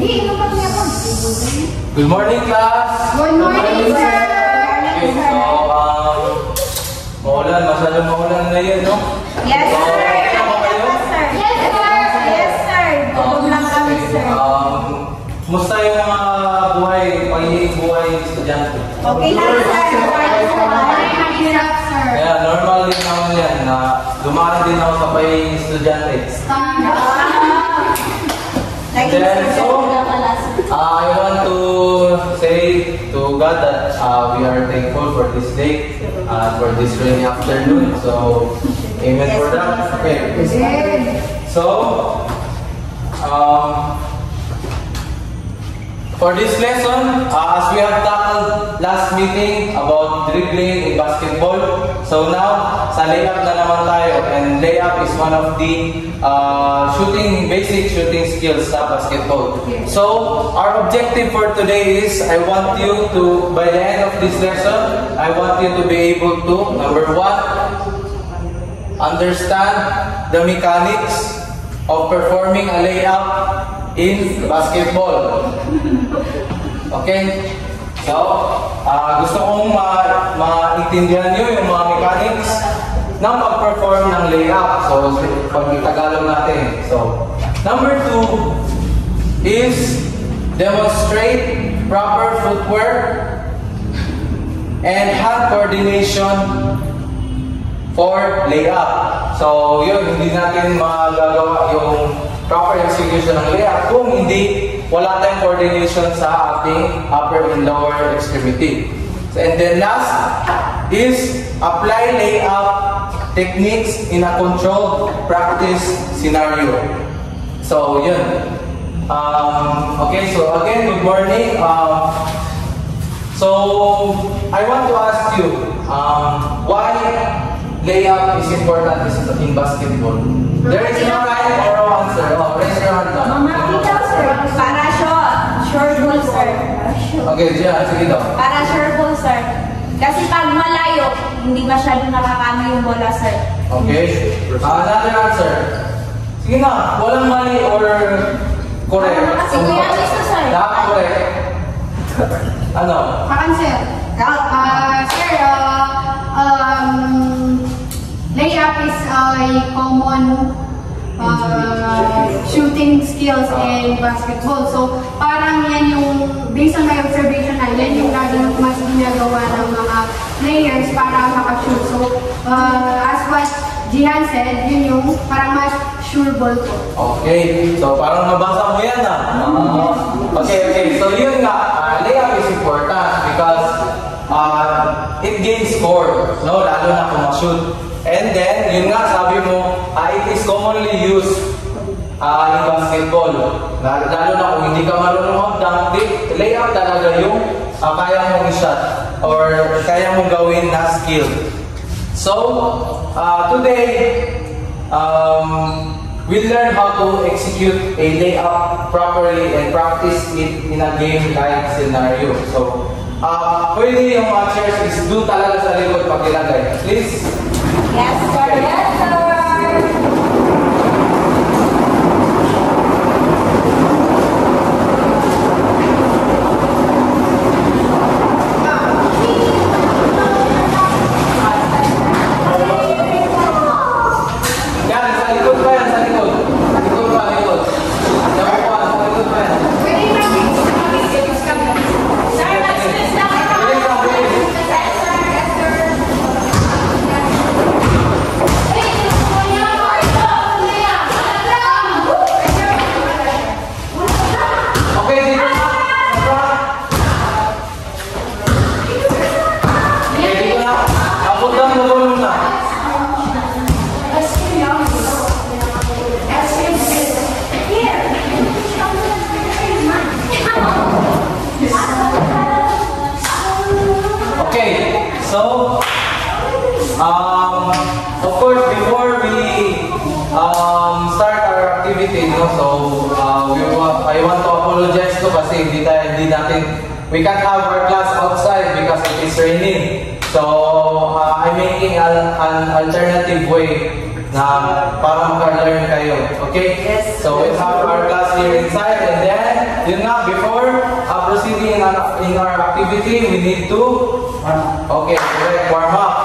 Good morning, class! Good morning, sir! Okay, so, maulan, masyadong maulan ngayon, no? Yes, So, sir! okay na ba kayo? Yes, sir! Yes, sir! Bubog lang kami, sir. Kumusta yung mga pagiging buhay estudyante? Okay lang, sir. Mahirap, sir. Yeah, normal din naman yan na dumaan din ako sa pagiging estudyante. Then, so, I want to say to God that we are thankful for this day, for this rainy afternoon. So, amen for that. Okay. So, for this lesson, as we have tackled last meeting about dribbling in basketball, so now, sa layup na naman tayo, and layup is one of the basic shooting skills sa basketball. So, our objective for today is, I want you to, by the end of this lesson, I want you to be able to, number one, understand the mechanics of performing a layup in basketball. Okay? So, gusto kong maintindihan nyo yung mga mechanics ng pag-perform ng layup. So, pag-Tagalog natin. So, number two is demonstrate proper footwork and hand coordination for layup. So, yun, hindi natin magagawa yung proper execution ng layup kung hindi wala tayong coordination sa ating upper and lower extremity. And then last is apply layup techniques in a controlled practice scenario. So, yun. Okay, so again, good morning. So, I want to ask you, why layup is important in basketball? There is no right or wrong answer. Oh, raise your hand now. Para short ball, sir. Okay, Gia, sige daw. Para short ball, sir. Kasi pag malayo, hindi masyado nakakano yung bola, sir. Okay. Another answer. Sige na, walang mali or correct. Kasi kuya, gusto, sir. Correct. Ano? Akan, sir. Sir, layup is a common shooting skills in basketball. So, parang yan yung, based on my observation na, yan yung lagi mas ginagawa ng mga players para makashoot. So, as what Jihan said, yun yung parang mas sure ball ko. Okay. So, parang nabasa mo yan Okay. So, yun nga, layup is important because it gains score, no? Lalo na kung ma-shoot. And then, yun nga, sabi mo, it is commonly used in basketball. Lalo na kung hindi ka marunong mag-dunk, layup talaga yung kaya mong i-shot or kaya mong gawin na skill. So, today, we'll learn how to execute a layup properly and practice it in a game-like scenario. So, pwede yung mga chairs is do talaga sa likod pag ilagay. Please. Yes, sir. Yes, sir. Of course, before we start our activity, I want to apologize to kasi hindi natin, we can't have our class outside because it is raining. So, I'm making an alternative way na para maka-learn kayo. Okay? Yes. So, we'll have our class here inside and then yun nga, before proceeding in our activity, we need to, okay, correct, warm up.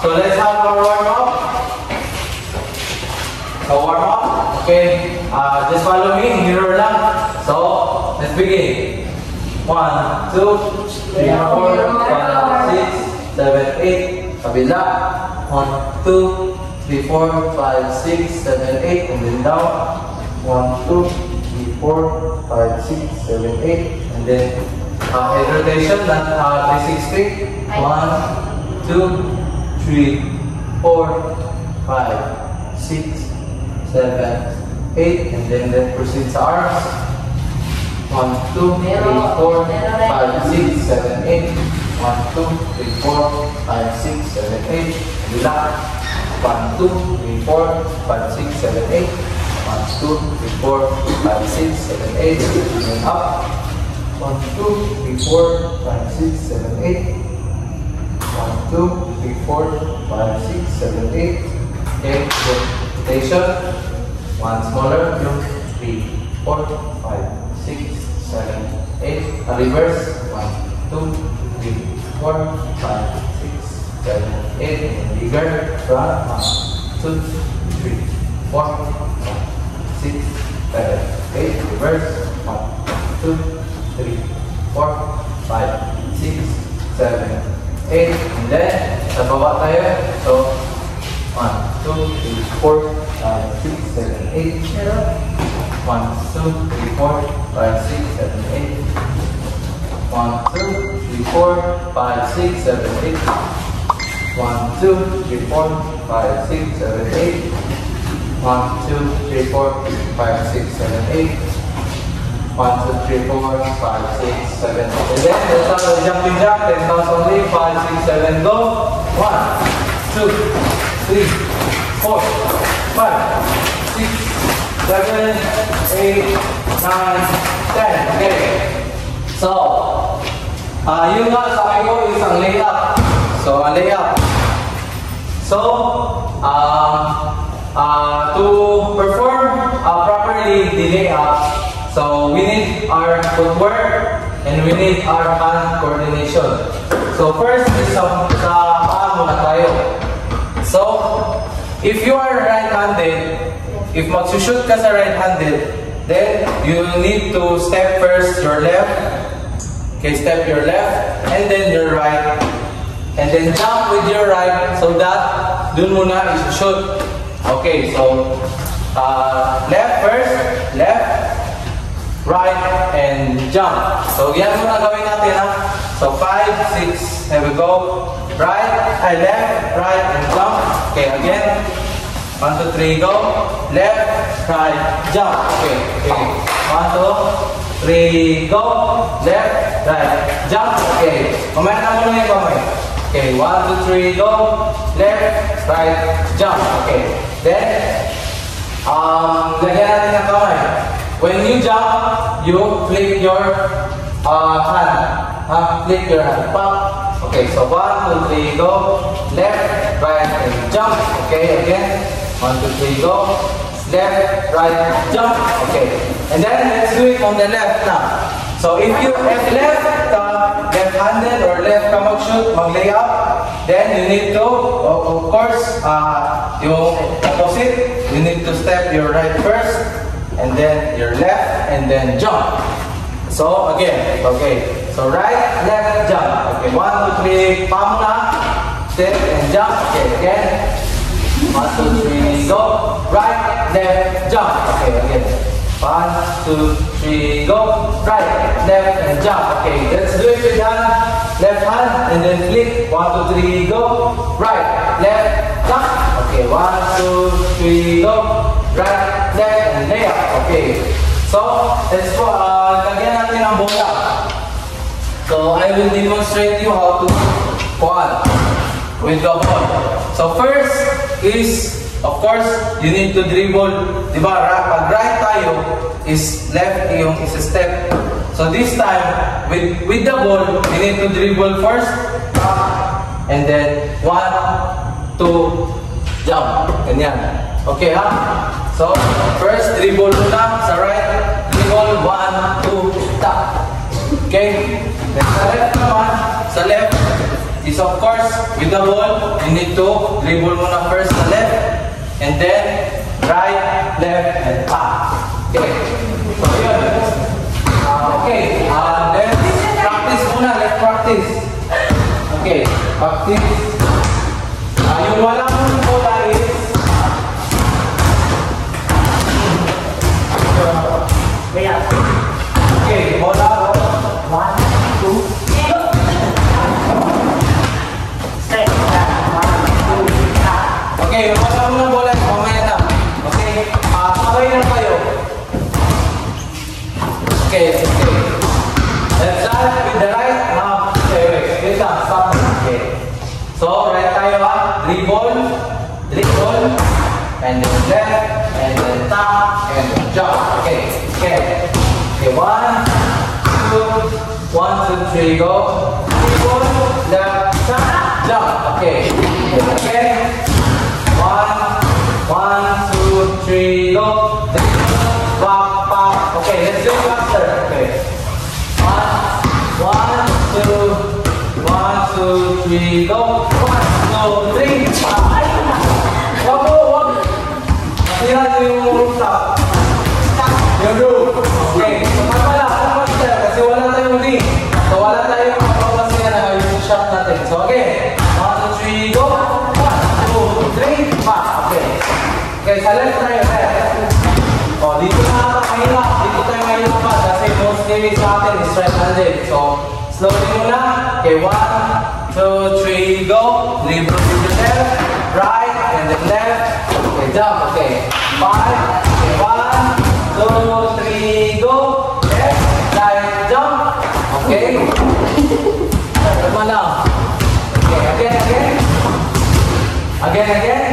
So let's have our warm up. So warm up, okay, just follow me, mirror lang. So, let's begin. 1, 2, 3, 4, 5, 6, 7, 8. Kabila. 1, 2, 3, 4, 5, 6, 7, 8. And then down. 1, 2, 3, 4, 5, 6, 7, 8. And then head rotation, 360. 1, 2, 3, 4, 5, 6, 7, 8. And then proceed sa arms. 1, 2, 3, 4, 5, 6, 7, 8. 1, 2, 3, 4, 5, 6, 7, 8. Relax. 1, 2, 3, 4, 5, 6, 7, 8. 1, 2, 3, 4, 5, 6, 7, 8. And then up. 1, 2, 3, 4, 5, 6, 7, 8. 1, 2, 3, 4, 5, 6, 7, 8. Okay, good. Rotation. One smaller. 2, 3, 4, 5, 6, 7, 8. A reverse. 1, 2, 3, 4, 5, 6, 7, 8. And bigger. Front. 1, 2, 3, 4, 5, 6, 7, 8. Reverse. 1, 2, 3, 4, 5, 6, 7, 8. And then, sa baba tayo. So, 1, 2, 3, 4, 5, 6, 7, 8. 1, 2, 3, 4, 5, 6, 7, 8. 1, 2, 3, 4, 5, 6, 7, 8. 1, 2, 3, 4, 5, 6, 7, 8. 1, 2, 3, 4, 5, 6, 7, 8. 1, 2, 3, 4, 5, 6, 7, 8. And then, let's start the jumping jack. 10,000 only. 5, 6, 7, go. 1, 2, 3, 4, 5, 6, 7, 8, 9, 10. Okay. So, yun nga sabi ko is ang layup. So, ang layup. So, to perform properly the layup, so we need our footwork and we need our hand coordination. So, first is sa paa muna tayo. So, if you are right-handed, if magsushoot ka sa right-handed, then you need to step first your left. Okay, step your left, and then your right. And then jump with your right so that dun muna isushoot. Okay, so left first, left, right, and jump. So yan muna gawin natin ha. So 5, 6, here we go. Right, left, right, and jump. Okay, again. 1, 2, 3, go. Left, right, jump. Okay, okay. 1, 2, 3, go. Left, right, jump. Okay. Mamaya na muna yung kamay. Okay, 1, 2, 3, go. Left, right, jump. Okay. Then, lagyan natin ng kamay. When you jump, you flip your hand. Flip your hand. Pop. Okay, so 1, 2, 3, go. Left, right, and jump. Okay, again. 1, 2, 3, go. Left, right, jump. Okay. And then let's do it on the left now. So if you have left-handed or left ka mag-shoot, mag-layup, then you need to, of course, yung opposite, you need to step your right first, and then your left, and then jump. So again, okay. So right, left, jump. Okay, 1, 2, 3, palm na. Step and jump. Okay, again. 1, 2, 3, go. Right, left, jump. Okay, again. 1, 2, 3, go. Right, left, and jump. Okay, let's do it with hand. Left hand, and then flip. 1, 2, 3, go. Right, left, jump. Okay, 1, 2, 3, go. Right, left, and layup. Okay. So, let's go. Lagyan natin ang bola. So, I will demonstrate you how to quad with the ball. So, first is, of course, you need to dribble. Diba, pag right tayo, is left yung is a step. So, this time, with the ball, you need to dribble first, and then 1, 2, jump. Ganyan. Okay, ha? So, first, dribble muna sa right. Dribble dribble, 1, 2, tap. Okay? Then sa left naman, sa left is of course, with the ball, you need to dribble muna first sa left, and then right, left, and tap. Okay? So yun. Okay, then practice muna, let's practice. Okay, practice. Yung walang bola is okay, bola 1, 2, step. 1, 2, okay, yung wala mo ng bola, mamaya na. Okay, sabay na kayo. Okay, okay. Let's start with the right. Okay, wait lang, stop. Okay. So, right tayo dribble, dribble, and then left, and then tap, and then jump. Okay, okay. Okay, 1, 2, 1, 2, 3, go. Dribble, left, tap, jump. Okay. Again. 1, 1, 2, 3, go. Dribble, pop, pop. Okay, let's do it faster. Okay. 1, 2, 1, 2, 3, go. 1, 2, 3. Wag mo, wag. Masira yung stop. Yung roof. Okay. So, master, kasi wala tayong D. So, wala tayong mapapasiya na yung shot natin. So, okay. 1, 2, 3, go. 1, 2, 3, pass. Okay. Okay, sa left tayo, left. O, dito na mahirap. Dito tayo mahirap pa. Kasi most gaming sa atin is right-handed. So, slowly muna. Okay, 1, 2, 3, go. Dribble to the left, right, and then left. Okay, jump. Okay, 5. Okay, 1, 2, 3, go. Left, right, jump. Okay. Tama lang. Okay, again, again. Again, again.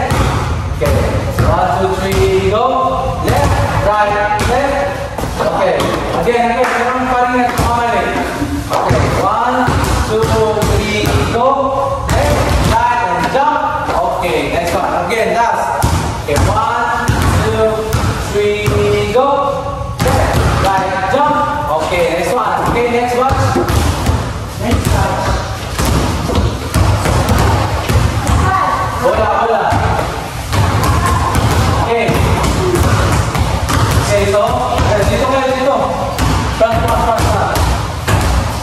Okay, 1, 2, 3, go. Left, right, left. Okay, again, again. Meron pa rin nagkamali. Okay, 1, 2, 3, go. Left, right, and jump. Okay, next one. Again, last. Okay, 1, 2, 3, go. Left, right, jump. Okay, next one. Okay, next one. Next one. Bola, bola. Okay. Okay, so, dito kayo dito. Front, front, front, front.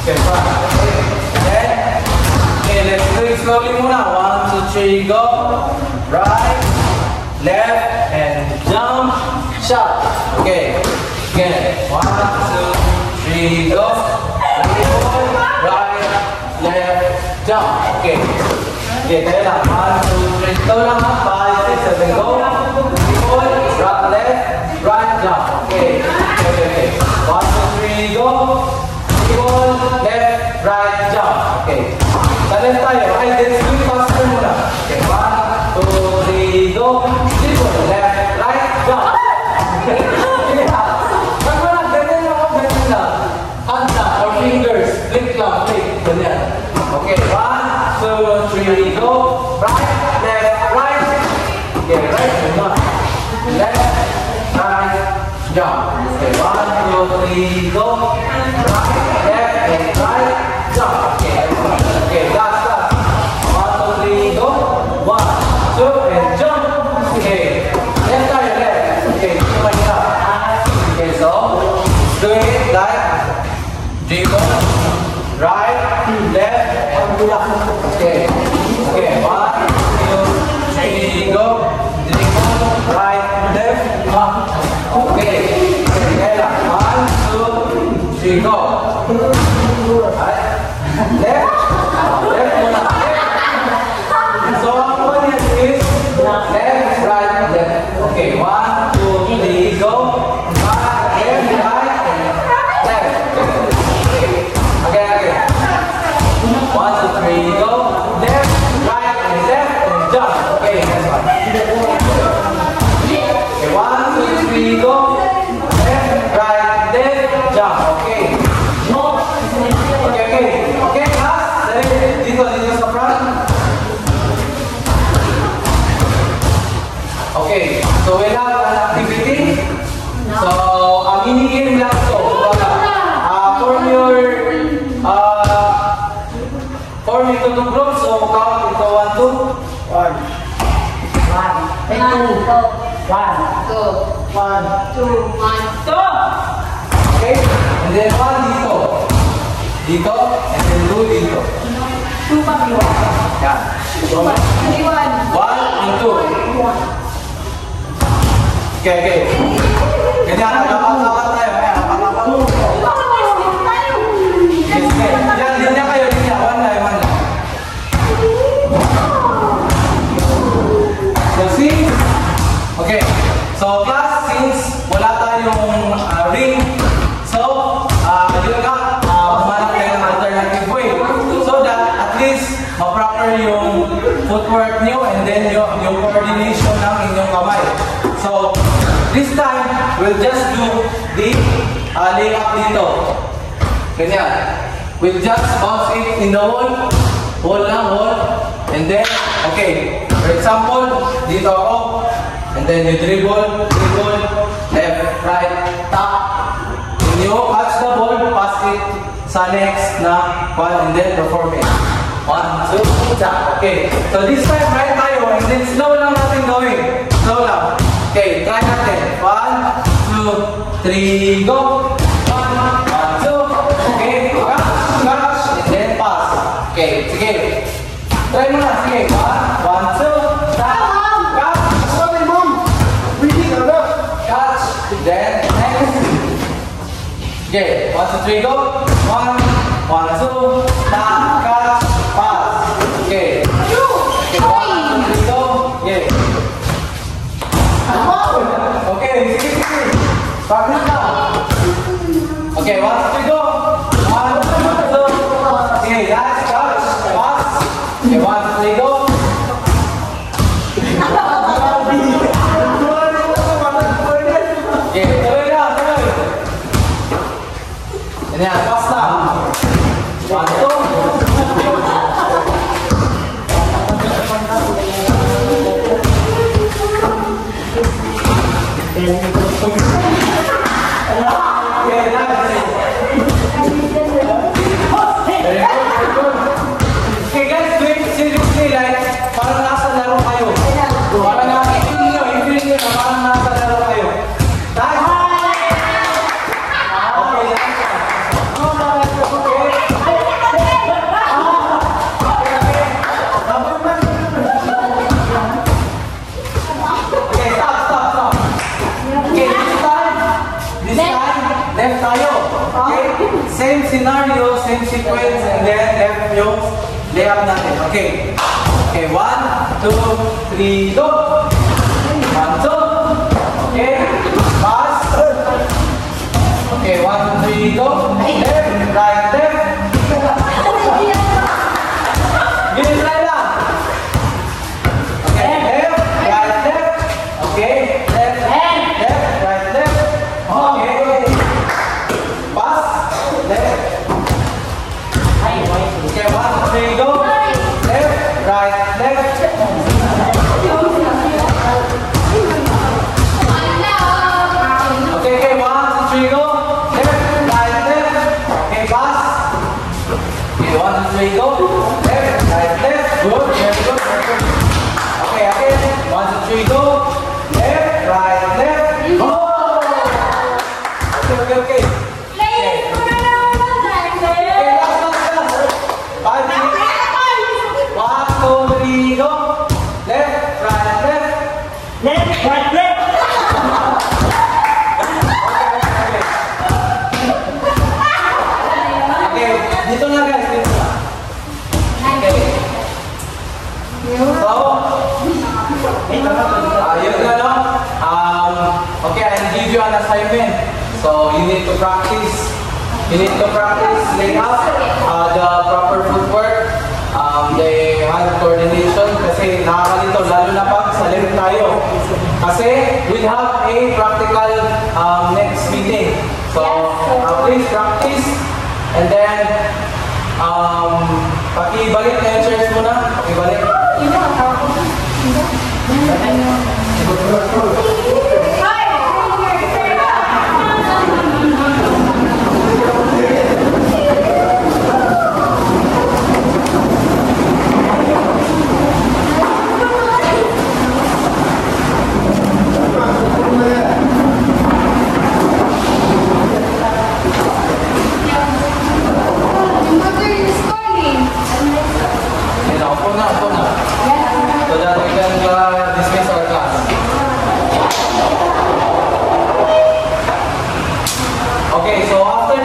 Okay, front. Okay. Then, okay, let's do it slowly muna. 1, 2, 3, go. Right, left, and jump, shot. Okay. Again. 1, 2, 3, go. Right, left, jump. Okay. Okay, tayo lang. 1, 2, 3. Ito lang ha. 5, 6, 7, go. Right, left, right, jump. Okay. Okay, okay. 1, 2, 3, go. Left, right, jump. Okay. Sa left tayo. Ay, let's do it faster muna. Okay, 1, 2, 3, go. Left, right, jump. Okay, ha. Pag wala, ganyan lang ako, ganyan lang. Hands up, or fingers. Flick lang, flick. Ganyan. Okay, 1, 2, 3, go. Right, left, right. Okay, right, jump. Left, right, jump. Okay, 1, 2, 3, go. Right, left, and right, jump. Okay, okay, last, last. 1, 2, 3, go. 1, 2, and jump. Okay, left side, left. Okay, mahirap. Okay, so do it like dribble, right, left, and pull. Okay, okay, 1, 2, 3, go. Dribble, right, left, up. Okay, okay, 1, 2, 3, go. Right, left, left, muna. So ang one is left, right, left. Okay, 1, 2, 3, go. Right, left, right, left. Again, again. 1, 2, 3, go. Left, right, and left, and jump. Okay, next one. Okay, 1, 2, 3, go. Left, right, left, jump. Okay. Two. One, two. Okay? And then 1 dito. Dito, and then 2 dito. Two pa, iwan. Yan. Iwan. 1 and 2. Okay, okay. Ganyan, nakapapakan tayo. Ayan, nakapapakan. Sige, sige. Yan, linya kayo, linya. 1 lang, 1 lang. So, see? Okay. So, class, since wala tayong ring, so, yun nga, humanap tayo ng alternative way. So that, at least, ma-proper yung footwork nyo and then yung coordination ng inyong kamay. So, this time, we'll just do the layup dito. Ganyan. We'll just bounce it in the wall lang, wall. And then, okay. For example, dito ako. And then you dribble, left, right, tap. When you catch the ball, pass it sa next na one and then perform it. 1, 2, tap. Okay. So this time, right tayo. And then slow lang natin gawin. Slow lang. Okay, try natin. 1, 2, 3, go. 1, 2. Okay, catch, and then pass. Okay, sige. Try mo na. Sige. 1, 2, tap. Catch, then next. Okay, 1, 2, 3, go. 1, 2, tap, catch, pass. Okay. Okay, 1, 2, 3, go. Okay. Okay, sige, sige. Practice na. Okay, 1, 2, 3, go. 1, 2. Okay, last catch, pass. Okay, 1, 2, 3, go. Okay, tuloy na, tuloy. Yan, pass na. 1, 2. Okay guys, do it seriously like parang nasa laro kayo. Parang i-feel nyo na parang nasa laro kayo. Same scenario, same sequence, and then left yung layup natin. Okay. Okay, 1, 2, 3, go. 1, 2. Okay. Pass. Okay, 1, 2, 3, go. Left, right, left. Gini try lang. Okay, left, right, left. Okay, left, right, left. Okay. Pass. Left. Okay, 1, 2, 3, go. Left, right, left. Okay, okay, 1, 2, 3, go. Left, right, left. Okay, pass. Okay, 1, 2, 3, go. Left, right, left. Good, very good, very good. Okay, okay. 1, 2, 3, go. Left, right, left. Go. Okay, okay, okay. Dito na guys, dito na. Okay. So, yun na no. Okay, I'll give you an assignment. So, you need to practice. You need to practice laying up the proper footwork, the hand coordination. Kasi nakakalito, lalo na pag sa left tayo. Kasi we'll have a practical next meeting. So, please practice. And then, pakibalik na yung chairs muna. Pakibalik.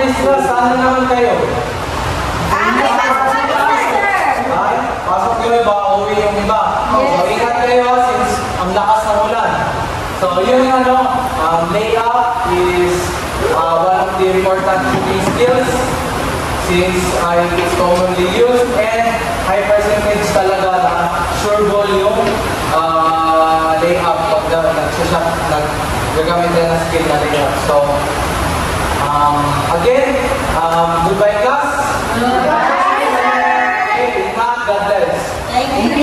this class, sana naman kayo. May pasok kami, sir. Ay, pasok yung iba, uwi yung iba. So, ingat kayo since ang lakas ng ulan. So, yun yung layup is one of the important cooking skills since it is commonly used and high percentage talaga na sure ball yung layup pag gagamit na ng skill na layup. So, again, goodbye class. Bye. Okay, ingat, God bless. Thank you.